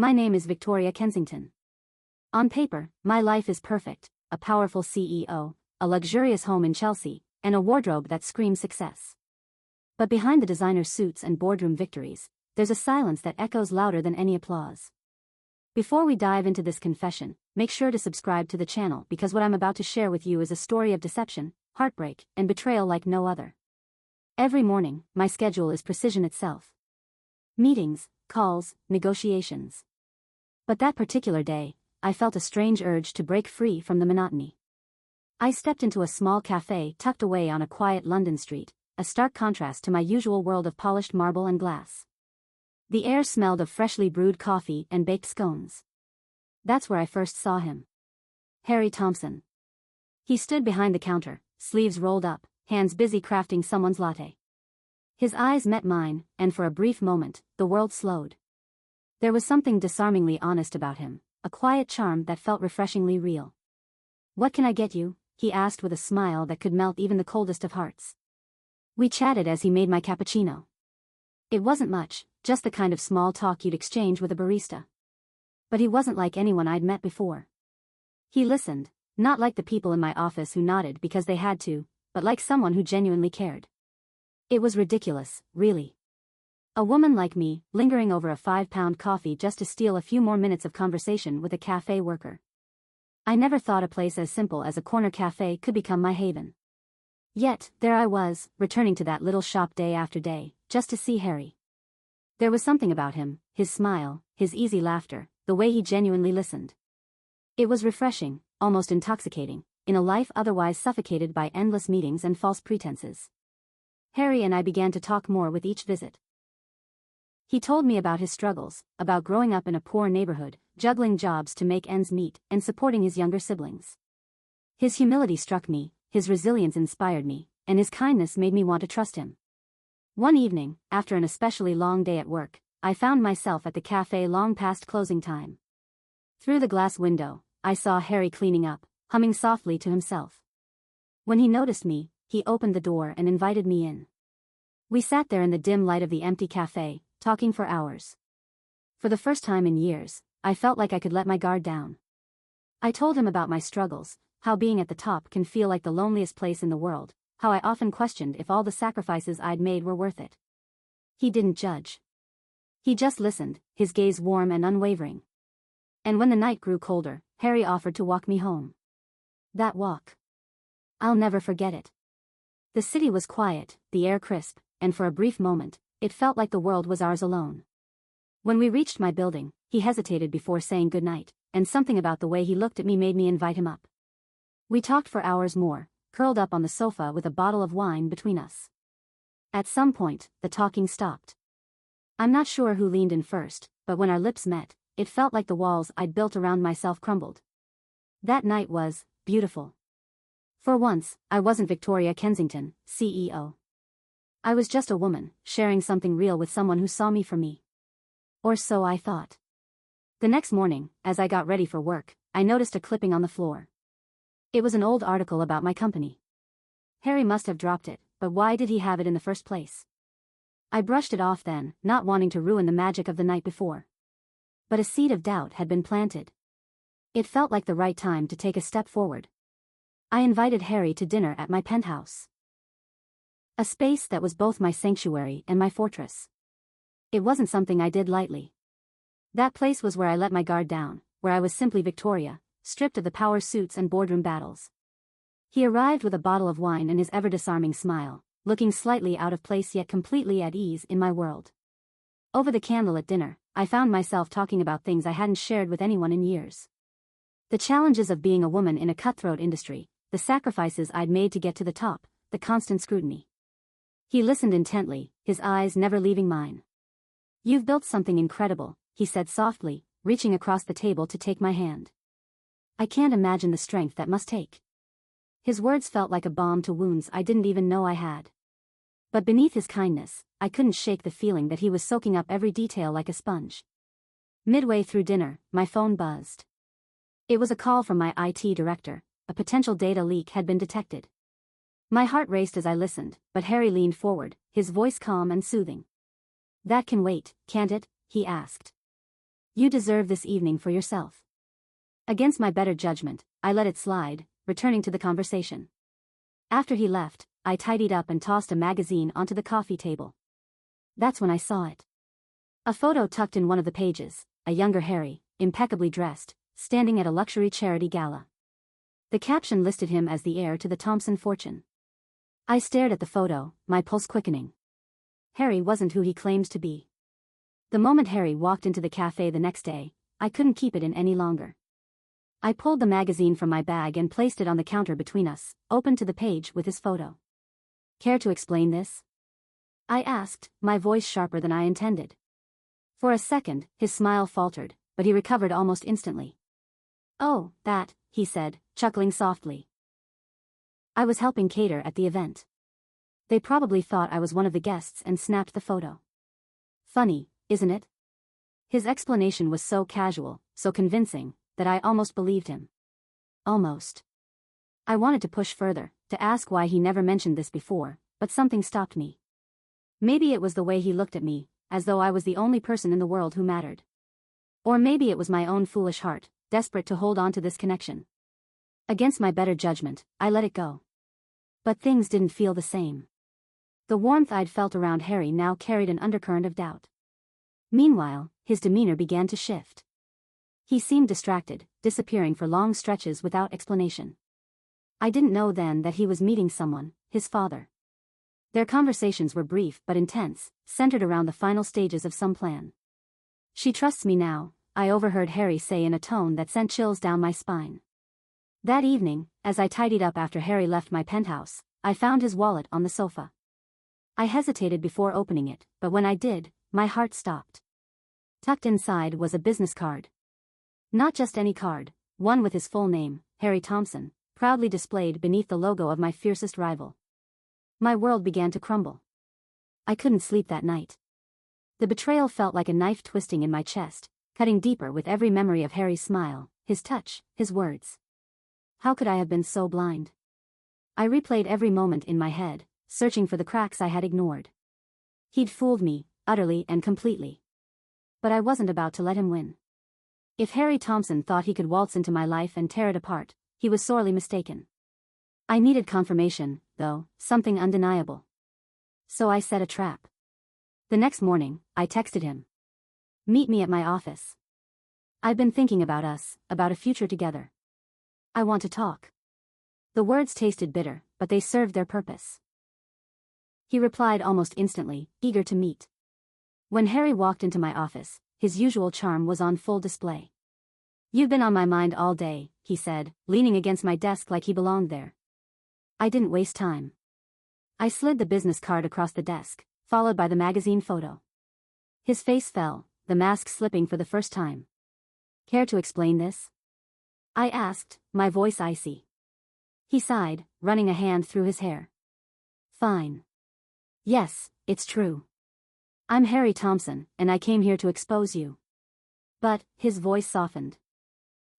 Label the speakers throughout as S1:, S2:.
S1: My name is Victoria Kensington. On paper, my life is perfect, a powerful CEO, a luxurious home in Chelsea, and a wardrobe that screams success. But behind the designer suits and boardroom victories, there's a silence that echoes louder than any applause. Before we dive into this confession, make sure to subscribe to the channel because what I'm about to share with you is a story of deception, heartbreak, and betrayal like no other. Every morning, my schedule is precision itself. Meetings, calls, negotiations. But that particular day, I felt a strange urge to break free from the monotony. I stepped into a small cafe tucked away on a quiet London street, a stark contrast to my usual world of polished marble and glass. The air smelled of freshly brewed coffee and baked scones. That's where I first saw him. Harry Thompson. He stood behind the counter, sleeves rolled up, hands busy crafting someone's latte. His eyes met mine, and for a brief moment, the world slowed. There was something disarmingly honest about him, a quiet charm that felt refreshingly real. "What can I get you?" he asked with a smile that could melt even the coldest of hearts. We chatted as he made my cappuccino. It wasn't much, just the kind of small talk you'd exchange with a barista. But he wasn't like anyone I'd met before. He listened, not like the people in my office who nodded because they had to, but like someone who genuinely cared. It was ridiculous, really. A woman like me, lingering over a £5 coffee just to steal a few more minutes of conversation with a cafe worker. I never thought a place as simple as a corner cafe could become my haven. Yet, there I was, returning to that little shop day after day, just to see Harry. There was something about him, his smile, his easy laughter, the way he genuinely listened. It was refreshing, almost intoxicating, in a life otherwise suffocated by endless meetings and false pretenses. Harry and I began to talk more with each visit. He told me about his struggles, about growing up in a poor neighborhood, juggling jobs to make ends meet, and supporting his younger siblings. His humility struck me, his resilience inspired me, and his kindness made me want to trust him. One evening, after an especially long day at work, I found myself at the cafe long past closing time. Through the glass window, I saw Harry cleaning up, humming softly to himself. When he noticed me, he opened the door and invited me in. We sat there in the dim light of the empty cafe, talking for hours. For the first time in years, I felt like I could let my guard down. I told him about my struggles, how being at the top can feel like the loneliest place in the world, how I often questioned if all the sacrifices I'd made were worth it. He didn't judge. He just listened, his gaze warm and unwavering. And when the night grew colder, Harry offered to walk me home. That walk. I'll never forget it. The city was quiet, the air crisp, and for a brief moment, it felt like the world was ours alone. When we reached my building, he hesitated before saying goodnight, and something about the way he looked at me made me invite him up. We talked for hours more, curled up on the sofa with a bottle of wine between us. At some point, the talking stopped. I'm not sure who leaned in first, but when our lips met, it felt like the walls I'd built around myself crumbled. That night was beautiful. For once, I wasn't Victoria Kensington, CEO. I was just a woman, sharing something real with someone who saw me for me. Or so I thought. The next morning, as I got ready for work, I noticed a clipping on the floor. It was an old article about my company. Harry must have dropped it, but why did he have it in the first place? I brushed it off then, not wanting to ruin the magic of the night before. But a seed of doubt had been planted. It felt like the right time to take a step forward. I invited Harry to dinner at my penthouse. A space that was both my sanctuary and my fortress. It wasn't something I did lightly. That place was where I let my guard down, where I was simply Victoria, stripped of the power suits and boardroom battles. He arrived with a bottle of wine and his ever-disarming smile, looking slightly out of place yet completely at ease in my world. Over the candlelit dinner, I found myself talking about things I hadn't shared with anyone in years. The challenges of being a woman in a cutthroat industry, the sacrifices I'd made to get to the top, the constant scrutiny. He listened intently, his eyes never leaving mine. "You've built something incredible," he said softly, reaching across the table to take my hand. "I can't imagine the strength that must take." His words felt like a balm to wounds I didn't even know I had. But beneath his kindness, I couldn't shake the feeling that he was soaking up every detail like a sponge. Midway through dinner, my phone buzzed. It was a call from my IT director. A potential data leak had been detected. My heart raced as I listened, but Harry leaned forward, his voice calm and soothing. "That can wait, can't it?" he asked. You deserve this evening for yourself. Against my better judgment, I let it slide, returning to the conversation. After he left, I tidied up and tossed a magazine onto the coffee table. That's when I saw it. A photo tucked in one of the pages, a younger Harry, impeccably dressed, standing at a luxury charity gala. The caption listed him as the heir to the Thompson fortune. I stared at the photo, my pulse quickening. Harry wasn't who he claims to be. The moment Harry walked into the cafe the next day, I couldn't keep it in any longer. I pulled the magazine from my bag and placed it on the counter between us, open to the page with his photo. Care to explain this? I asked, my voice sharper than I intended. For a second, his smile faltered, but he recovered almost instantly. Oh, that, he said, chuckling softly. I was helping cater at the event. They probably thought I was one of the guests and snapped the photo. Funny, isn't it? His explanation was so casual, so convincing, that I almost believed him. Almost. I wanted to push further, to ask why he never mentioned this before, but something stopped me. Maybe it was the way he looked at me, as though I was the only person in the world who mattered. Or maybe it was my own foolish heart, desperate to hold on to this connection. Against my better judgment, I let it go. But things didn't feel the same. The warmth I'd felt around Harry now carried an undercurrent of doubt. Meanwhile, his demeanor began to shift. He seemed distracted, disappearing for long stretches without explanation. I didn't know then that he was meeting someone, his father. Their conversations were brief but intense, centered around the final stages of some plan. She trusts me now, I overheard Harry say in a tone that sent chills down my spine. That evening, as I tidied up after Harry left my penthouse, I found his wallet on the sofa. I hesitated before opening it, but when I did, my heart stopped. Tucked inside was a business card. Not just any card, one with his full name, Harry Thompson, proudly displayed beneath the logo of my fiercest rival. My world began to crumble. I couldn't sleep that night. The betrayal felt like a knife twisting in my chest, cutting deeper with every memory of Harry's smile, his touch, his words. How could I have been so blind? I replayed every moment in my head, searching for the cracks I had ignored. He'd fooled me, utterly and completely. But I wasn't about to let him win. If Harry Thompson thought he could waltz into my life and tear it apart, he was sorely mistaken. I needed confirmation, though, something undeniable. So I set a trap. The next morning, I texted him. Meet me at my office. I've been thinking about us, about a future together. I want to talk. The words tasted bitter, but they served their purpose. He replied almost instantly, eager to meet. When Harry walked into my office, his usual charm was on full display. You've been on my mind all day, he said, leaning against my desk like he belonged there. I didn't waste time. I slid the business card across the desk, followed by the magazine photo. His face fell, the mask slipping for the first time. Care to explain this? I asked, my voice icy. He sighed, running a hand through his hair. Fine. Yes, it's true. I'm Harry Thompson, and I came here to expose you. But, his voice softened.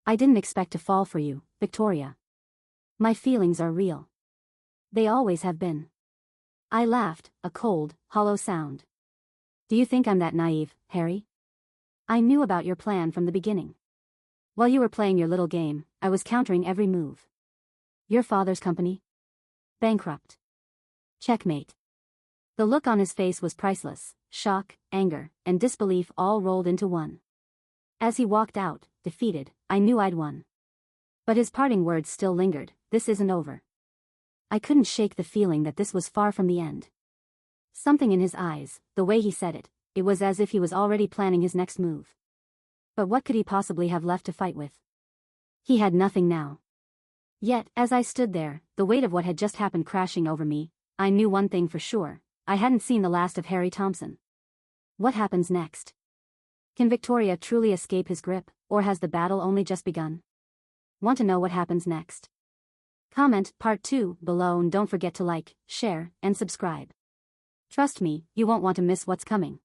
S1: I didn't expect to fall for you, Victoria. My feelings are real. They always have been. I laughed, a cold, hollow sound. Do you think I'm that naive, Harry? I knew about your plan from the beginning. While you were playing your little game, I was countering every move. Your father's company? Bankrupt. Checkmate. The look on his face was priceless, shock, anger, and disbelief all rolled into one. As he walked out, defeated, I knew I'd won. But his parting words still lingered, this isn't over. I couldn't shake the feeling that this was far from the end. Something in his eyes, the way he said it, it was as if he was already planning his next move. But what could he possibly have left to fight with? He had nothing now. Yet, as I stood there, the weight of what had just happened crashing over me, I knew one thing for sure, I hadn't seen the last of Harry Thompson. What happens next? Can Victoria truly escape his grip, or has the battle only just begun? Want to know what happens next? Comment part 2 below and don't forget to like, share, and subscribe. Trust me, you won't want to miss what's coming.